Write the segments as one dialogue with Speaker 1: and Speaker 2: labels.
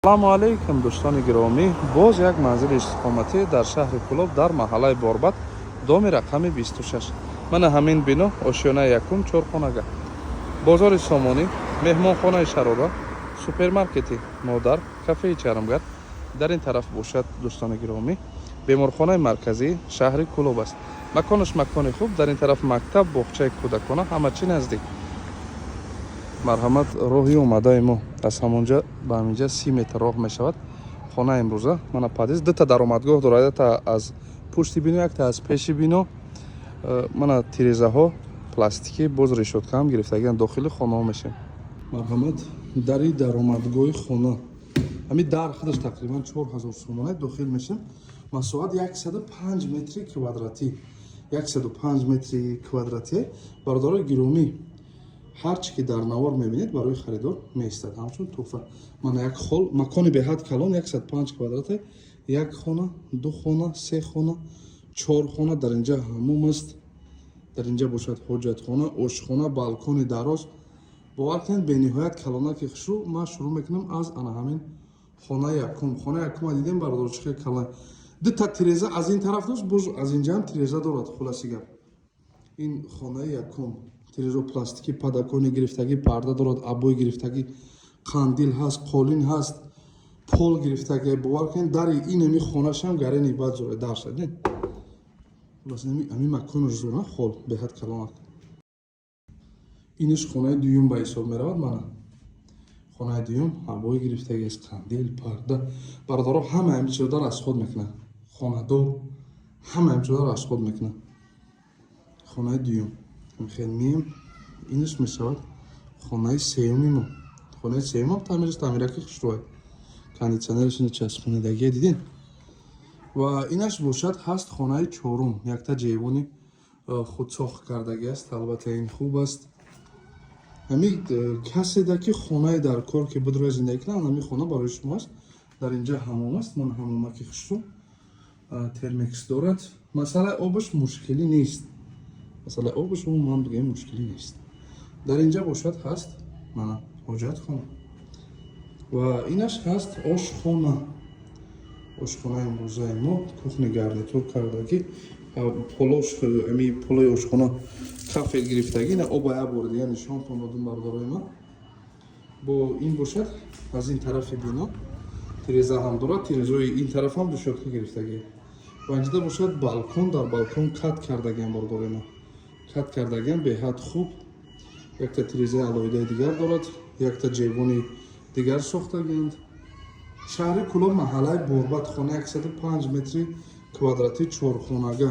Speaker 1: салому алайкум дӯстони гиромӣ, боз як манзили истиқоматӣ дар шаҳри Кӯлоб дар маҳаллаи Борбат, доми рақами 26. Мана ҳамин бино ошёнаи якум чорхонага. Бозори Сомонӣ, меҳмонхонаи Шарора, супермаркети Модар, кафеи Чарамгар дар ин тараф бошад. Дӯстони гиромӣ, беморхонаи марказии шаҳри Кӯлоб аст. Маконаш макони хуб, дар ин тараф мактаб, боғчаи кӯдакона, ҳама чӣ наздик. марҳамат, роҳи омадаи мо аз ҳамонҷа ба ҳаминҷа 30 метр роҳ мешавад. Хона имрӯза мана падист дута даромадгоҳ дорад, якта аз пушти бино, якта аз пеши бино. Мана тирезаҳо пластикӣ, боз решотка ҳам гирифтагиан дохили хонаҳо мешавад. Марҳамат, дари даромадгоҳи хона, ҳамин дар худаш тақрибан 4000 сомона дохил мешавад. Масоат 105 метри квадратӣ, 105 метри квадратӣ. Бародарои гиромӣ, ҳар чӣ ки дар навор мебинед барои харидор меистад, ҳамчун туҳфа. Мана як хол, макони беҳад калон, 105 квадрате, як хона, ду хона, се хона, чор хона, дар инҷа ҳаммум аст, дар инҷа бошад ҳоҷатхона, ошхона, балкони дароз. бовар кунед бениҳоят калона ки хушрӯ. Ман шурӯъ мекунам аз ана ҳамин хонаи якум. Хонаи якума дидем бародар, чӣ хел калон. Дута тиреза аз ин тараф дошт, боз аз инҷа ҳам тиреза дорад. Хулоси гап, ин хонаи якум. Тирезо пластикӣ, падакони гирифтагӣ, парда дорад, абои гирифтагӣ, қандил ҳаст, қолин ҳаст, пол гирифтагӣ. бовар кунед дари ин ами хонашам гарени бад зора дар шад. Не бас ами маконаш зора хол беҳад калон. Инаш хонаи дуюм ба ҳисоб меравад. Мана хонаи дуюм абои гирифтагӣ аст, қандил, парда. Бародаро ҳама ами чизо дар расход мекунад. Хонадор ҳама ами чизо дар расход мекунад. Хонаи дуюм мехелмием, инаш мешавад хонаи сеюми мо. Хонаи сеюмам таъмираки хушрӯ. Кондитсионераш ина часпонидагие дидин. Ва инаш бошад ҳаст хонаи чорум. Якта ҷейвони худсохт кардагӣ аст. Албатта ин хуб аст. ҳамин каседа ки хонаи дар кор ки будрои зиндагӣ кунанд, ҳамин хона барои шумо аст. Дар инҷа ҳаммом аст. Ман ҳаммомаки хушрӯ термикс дорад. Масъалаи обаш мушкилӣ нест. Масъалаи обаш умуман бигӯем мушкилӣ нест. Дар инҷа бошад ҳаст мана ҳоҷатхона. Ва инаш ҳаст ошхона. Ошхонаи имрӯзаи мо, кухни гарнитур кардагӣ, полош ами полои ошхона кафел гирифтагӣ. ина оба як бори дигар нишонтон додум бародарои ман. Бо ин бошад аз ин тарафи бино тиреза ҳам дорад. Тирезаи ин тараф ҳам решотка гирифтагӣ. Ва инҷода бошад балкон, дар балкон кат кардагиам бародарои ман. кат кардагиам беҳад хуб. Якта тирезаи алоҳидаи дигар дорад, якта ҷейвони дигар сохтагианд. шаҳри Кӯлоб, маҳаллаи Борбат, хона 105 метри квадратӣ, чорхонага.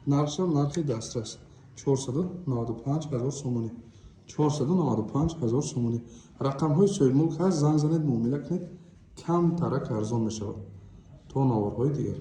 Speaker 1: Нархшам нархи дастрас 495 000 сомонӣ. 495 000 сомонӣ. рақамҳои соҳибмулк ҳаст, занг занед, муомила кунед, камтарак арзон мешавад то наворҳои дигар.